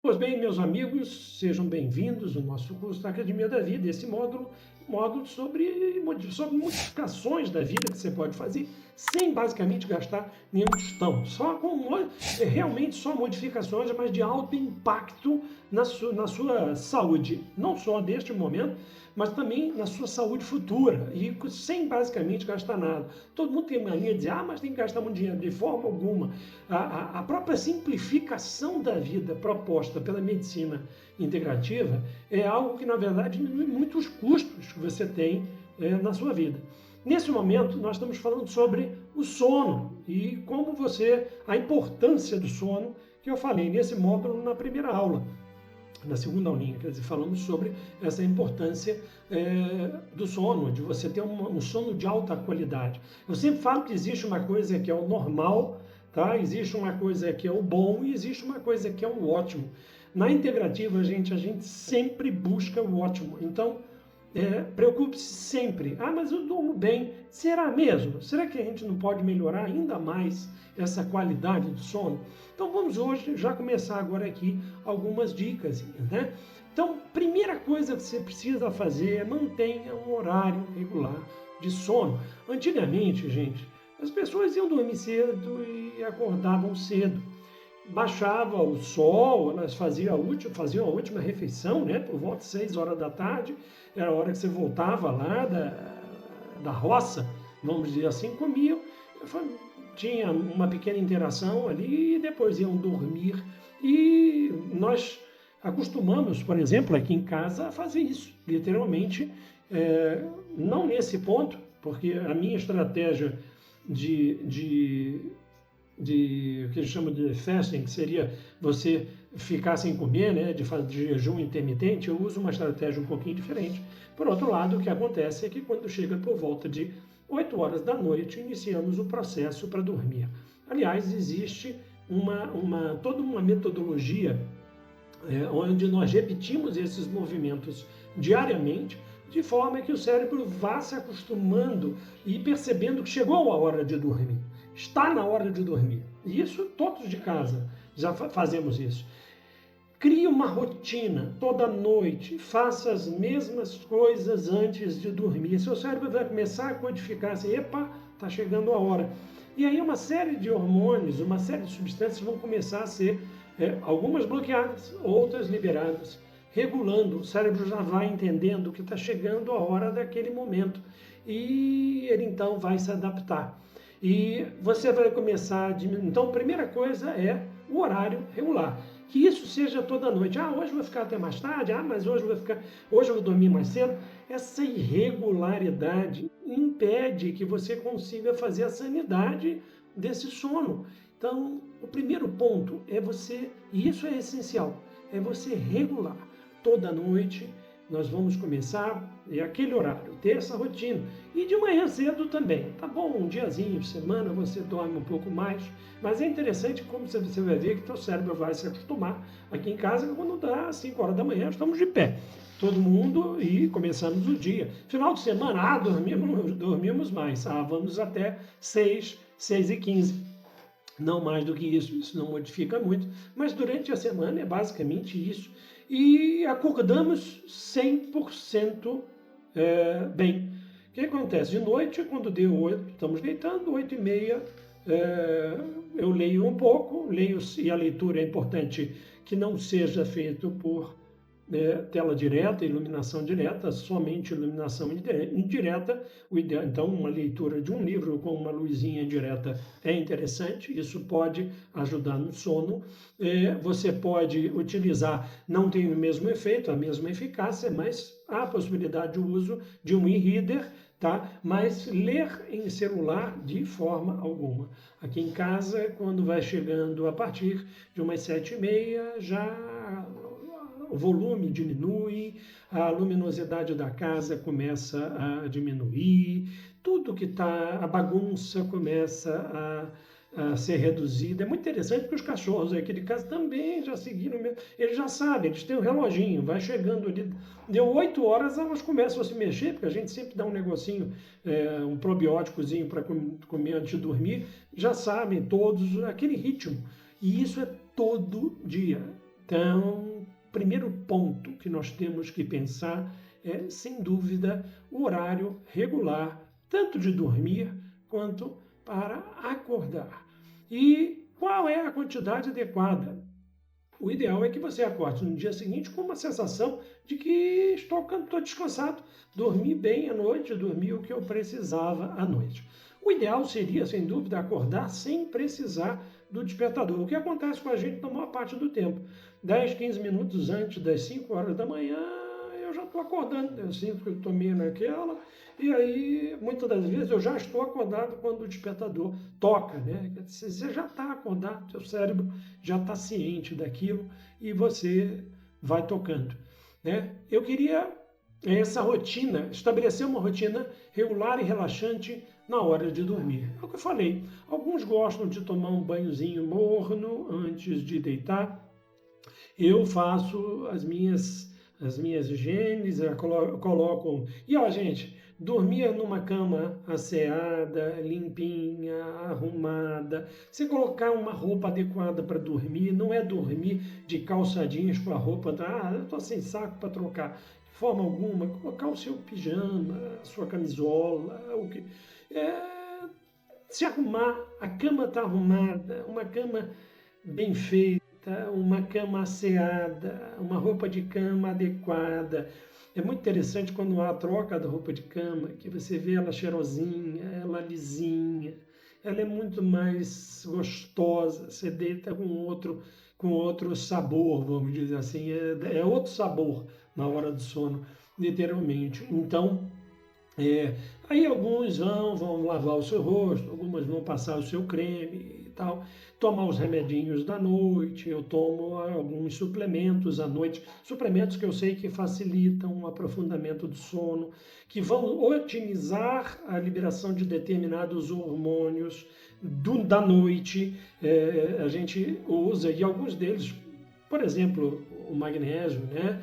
Pois bem, meus amigos, sejam bem-vindos ao nosso curso da Academia da Vida, esse módulo sobre modificações da vida que você pode fazer sem basicamente gastar nenhum tostão, realmente só modificações, mas de alto impacto na sua saúde, não só neste momento, mas também na sua saúde futura e sem basicamente gastar nada. Todo mundo tem mania de dizer, mas tem que gastar muito dinheiro, de forma alguma. A própria simplificação da vida proposta pela medicina integrativa é algo que, na verdade, diminui muito os custos que você tem na sua vida. Nesse momento, nós estamos falando sobre o sono e a importância do sono, que eu falei nesse módulo na primeira aula. Na segunda aulinha, quer dizer, falamos sobre essa importância do sono, de você ter um sono de alta qualidade. Eu sempre falo que existe uma coisa que é o normal, tá? Existe uma coisa que é o bom e existe uma coisa que é o ótimo. Na integrativa, a gente sempre busca o ótimo. Então, preocupe-se sempre. Mas eu durmo bem. Será mesmo? Será que a gente não pode melhorar ainda mais essa qualidade do sono? Então vamos hoje já começar agora aqui algumas dicas, né? Então, primeira coisa que você precisa fazer é mantenha um horário regular de sono. Antigamente, gente, as pessoas iam dormir cedo e acordavam cedo. Baixava o sol, elas faziam a última refeição, né, por volta de 6 horas da tarde, era a hora que você voltava lá da roça, vamos dizer assim, comiam, tinha uma pequena interação ali e depois iam dormir. E nós acostumamos, por exemplo, aqui em casa, a fazer isso, literalmente, não nesse ponto, porque a minha estratégia o que eles chamam de fasting, que seria você ficar sem comer, né, de jejum intermitente, eu uso uma estratégia um pouquinho diferente. Por outro lado, o que acontece é que quando chega por volta de 8 horas da noite, iniciamos o processo para dormir. Aliás, existe toda uma metodologia onde nós repetimos esses movimentos diariamente, de forma que o cérebro vá se acostumando e percebendo que chegou a hora de dormir. Está na hora de dormir. E isso todos de casa já fazemos isso. Crie uma rotina toda noite, faça as mesmas coisas antes de dormir. Seu cérebro vai começar a codificar assim, epa, está chegando a hora. E aí uma série de hormônios, uma série de substâncias vão começar a ser, algumas bloqueadas, outras liberadas, regulando. O cérebro já vai entendendo que está chegando a hora daquele momento. E ele então vai se adaptar. E você vai começar a diminuir. Então, a primeira coisa é o horário regular. Que isso seja toda noite. Hoje eu vou ficar até mais tarde. Mas hoje eu vou dormir mais cedo. Essa irregularidade impede que você consiga fazer a sanidade desse sono. Então, o primeiro ponto é e isso é essencial, é você regular. Toda noite nós vamos começar aquele horário, ter essa rotina. E de manhã cedo também. Tá bom, um diazinho de semana você dorme um pouco mais, mas é interessante como você vai ver que teu cérebro vai se acostumar. Aqui em casa, quando dá 5 horas da manhã, estamos de pé. Todo mundo e começamos o dia. Final de semana, dormimos mais. Vamos até 6h15. Não mais do que isso não modifica muito, mas durante a semana é basicamente isso. E acordamos 100% bem. O que acontece? De noite, quando deu 8, estamos deitando, 8h30, eu leio um pouco, e a leitura é importante que não seja feito por tela direta, iluminação direta, somente iluminação indireta. Então, uma leitura de um livro com uma luzinha indireta é interessante, isso pode ajudar no sono. Você pode utilizar, não tem o mesmo efeito, a mesma eficácia, mas há a possibilidade de uso de um e-reader, tá? Mas ler em celular de forma alguma. Aqui em casa, quando vai chegando a partir de umas 7h30, já o volume diminui, a luminosidade da casa começa a diminuir, a bagunça começa a ser reduzida. É muito interessante porque os cachorros aqui de casa também já seguiram, eles já sabem, eles têm um reloginho, vai chegando ali, deu 8 horas, elas começam a se mexer, porque a gente sempre dá um negocinho, um probióticozinho para comer antes de dormir, já sabem todos aquele ritmo, e isso é todo dia. Então, primeiro ponto que nós temos que pensar é, sem dúvida, o horário regular, tanto de dormir quanto para acordar. E qual é a quantidade adequada? O ideal é que você acorde no dia seguinte com uma sensação de que estou descansado, dormi bem à noite, dormi o que eu precisava à noite. O ideal seria, sem dúvida, acordar sem precisar do despertador, o que acontece com a gente na maior parte do tempo. 10, 15 minutos antes das 5 horas da manhã, eu já estou acordando, eu sinto que eu estou meio naquela, e aí, muitas das vezes, eu já estou acordado quando o despertador toca, né? Você já está acordado, seu cérebro já está ciente daquilo e você vai tocando, né? Eu queria essa rotina, estabelecer uma rotina regular e relaxante na hora de dormir. É o que eu falei, alguns gostam de tomar um banhozinho morno antes de deitar. Eu faço as minhas higienes, coloco... E ó, gente, dormir numa cama asseada, limpinha, arrumada. Você colocar uma roupa adequada para dormir, não é dormir de calça jeans com a roupa, eu estou sem saco para trocar. De forma alguma, colocar o seu pijama, a sua camisola, o que... se arrumar, a cama está arrumada, uma cama bem feita, uma cama asseada, uma roupa de cama adequada. É muito interessante quando há a troca da roupa de cama, que você vê ela cheirosinha, ela lisinha, ela é muito mais gostosa, você deita com outro sabor, vamos dizer assim, é outro sabor na hora do sono, literalmente. Então, aí alguns vão lavar o seu rosto, algumas vão passar o seu creme e tal, tomar os remedinhos da noite, eu tomo alguns suplementos à noite, suplementos que eu sei que facilitam o aprofundamento do sono, que vão otimizar a liberação de determinados hormônios da noite. A gente usa, e alguns deles, por exemplo, o magnésio, né?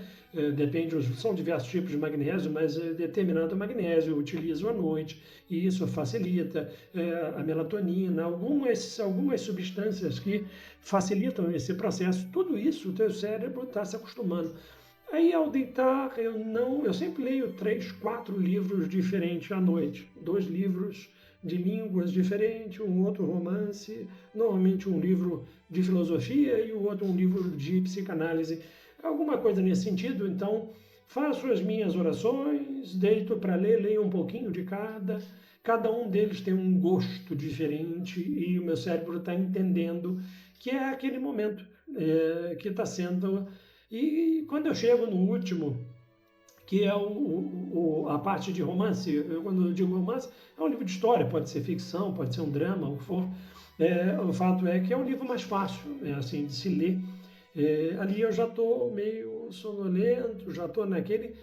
São diversos tipos de magnésio, mas determinado magnésio eu utilizo à noite e isso facilita a melatonina, algumas substâncias que facilitam esse processo. Tudo isso o teu cérebro está se acostumando. Aí ao deitar, eu sempre leio 3, 4 livros diferentes à noite, 2 livros de línguas diferentes, um outro romance, normalmente um livro de filosofia e o outro um livro de psicanálise. Alguma coisa nesse sentido, então faço as minhas orações, deito para ler, leio um pouquinho de cada um deles tem um gosto diferente e o meu cérebro está entendendo que é aquele momento que está sendo... E quando eu chego no último, que é a parte de romance, quando eu digo romance, é um livro de história, pode ser ficção, pode ser um drama, o que for, o fato é que é um livro mais fácil, assim, de se ler. Ali eu já estou meio sonolento, já estou naquele...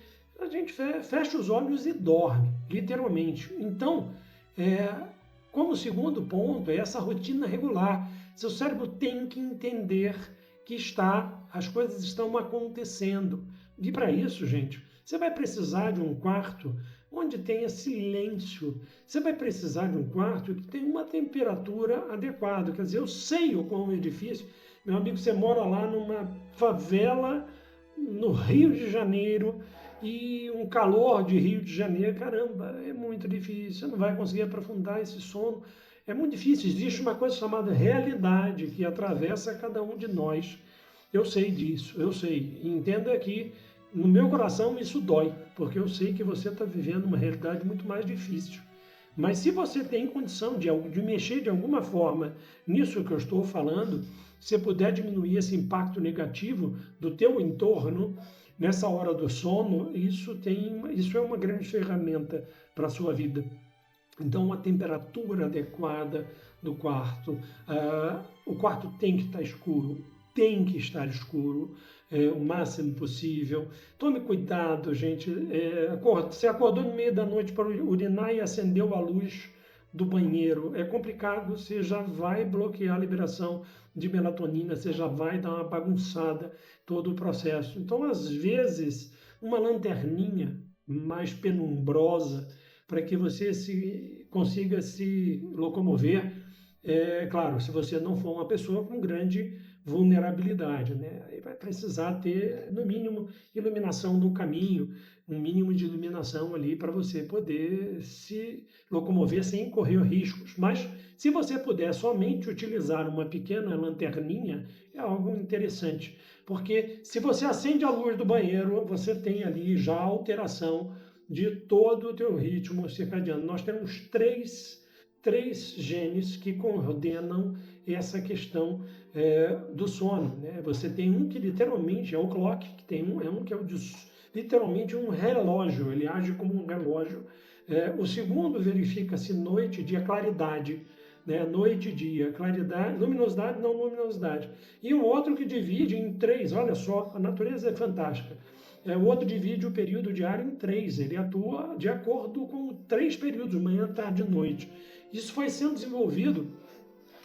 A gente fecha os olhos e dorme, literalmente. Então, como segundo ponto, é essa rotina regular. Seu cérebro tem que entender que as coisas estão acontecendo. E para isso, gente, você vai precisar de um quarto onde tenha silêncio. Você vai precisar de um quarto que tenha uma temperatura adequada. Quer dizer, eu sei o quão é difícil. Meu amigo, você mora lá numa favela no Rio de Janeiro e um calor de Rio de Janeiro, caramba, é muito difícil, você não vai conseguir aprofundar esse sono, é muito difícil, existe uma coisa chamada realidade que atravessa cada um de nós. Eu sei disso, eu sei, e entenda que no meu coração isso dói, porque eu sei que você está vivendo uma realidade muito mais difícil. Mas se você tem condição de mexer de alguma forma nisso que eu estou falando, se puder diminuir esse impacto negativo do teu entorno nessa hora do sono, isso é uma grande ferramenta para a sua vida. Então, a temperatura adequada do quarto, o quarto tem que estar escuro, o máximo possível. Tome cuidado, gente. Você acordou no meio da noite para urinar e acendeu a luz do banheiro. É complicado, você já vai bloquear a liberação de melatonina, você já vai dar uma bagunçada todo o processo. Então, às vezes, uma lanterninha mais penumbrosa para que você consiga se locomover Claro, se você não for uma pessoa com grande vulnerabilidade, né? Aí vai precisar ter, no mínimo, iluminação no caminho, um mínimo de iluminação ali para você poder se locomover sem correr riscos. Mas se você puder somente utilizar uma pequena lanterninha, é algo interessante, porque se você acende a luz do banheiro, você tem ali já a alteração de todo o teu ritmo circadiano. Nós temos três genes que coordenam essa questão do sono, né? Você tem um que literalmente é o clock, que tem um que é literalmente um relógio, ele age como um relógio. O segundo verifica se noite e dia, claridade, né? Noite e dia, claridade, luminosidade, não luminosidade. E o outro que divide em três, olha só, a natureza é fantástica. O outro divide o período diário em três, ele atua de acordo com três períodos, manhã, tarde e noite. Isso foi sendo desenvolvido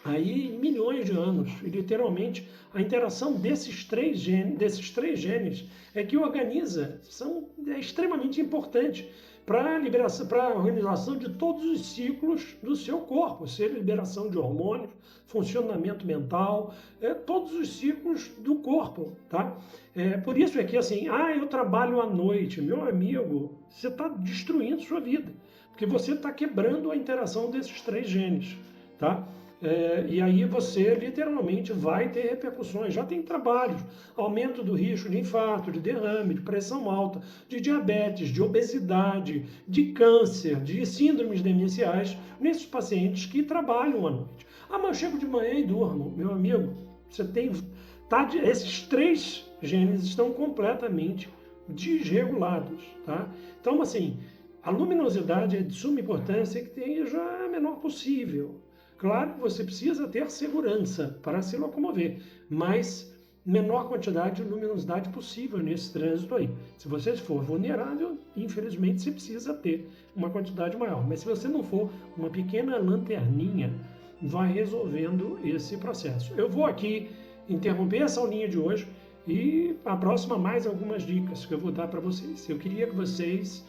aí milhões de anos. E, literalmente, a interação desses três genes é que organiza, é extremamente importante para a organização de todos os ciclos do seu corpo, seja liberação de hormônios, funcionamento mental, todos os ciclos do corpo, tá? Por isso é que assim, eu trabalho à noite, meu amigo, você está destruindo sua vida, porque você está quebrando a interação desses três genes, tá? E aí você literalmente vai ter repercussões. Já tem trabalhos, aumento do risco de infarto, de derrame, de pressão alta, de diabetes, de obesidade, de câncer, de síndromes demenciais nesses pacientes que trabalham à noite. Mas eu chego de manhã e durmo. Meu amigo, esses três genes estão completamente desregulados, tá? Então, assim, a luminosidade é de suma importância que seja a menor possível. Claro que você precisa ter segurança para se locomover, mas menor quantidade de luminosidade possível nesse trânsito aí. Se você for vulnerável, infelizmente você precisa ter uma quantidade maior. Mas se você não for, uma pequena lanterninha vai resolvendo esse processo. Eu vou aqui interromper essa aulinha de hoje e a próxima mais algumas dicas que eu vou dar para vocês. Eu queria que vocês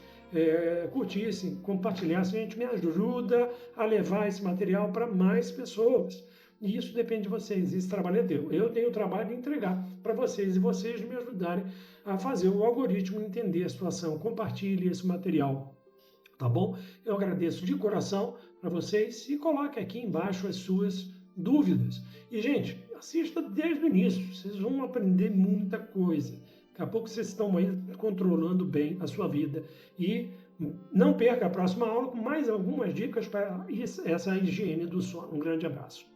curtissem, compartilhassem, a gente me ajuda a levar esse material para mais pessoas. E isso depende de vocês, esse trabalho é teu. Eu tenho o trabalho de entregar para vocês e vocês me ajudarem a fazer o algoritmo entender a situação. Compartilhe esse material, tá bom? Eu agradeço de coração para vocês e coloque aqui embaixo as suas dúvidas. E, gente, assista desde o início, vocês vão aprender muita coisa. Daqui a pouco vocês estão aí controlando bem a sua vida. E não perca a próxima aula com mais algumas dicas para essa higiene do sono. Um grande abraço.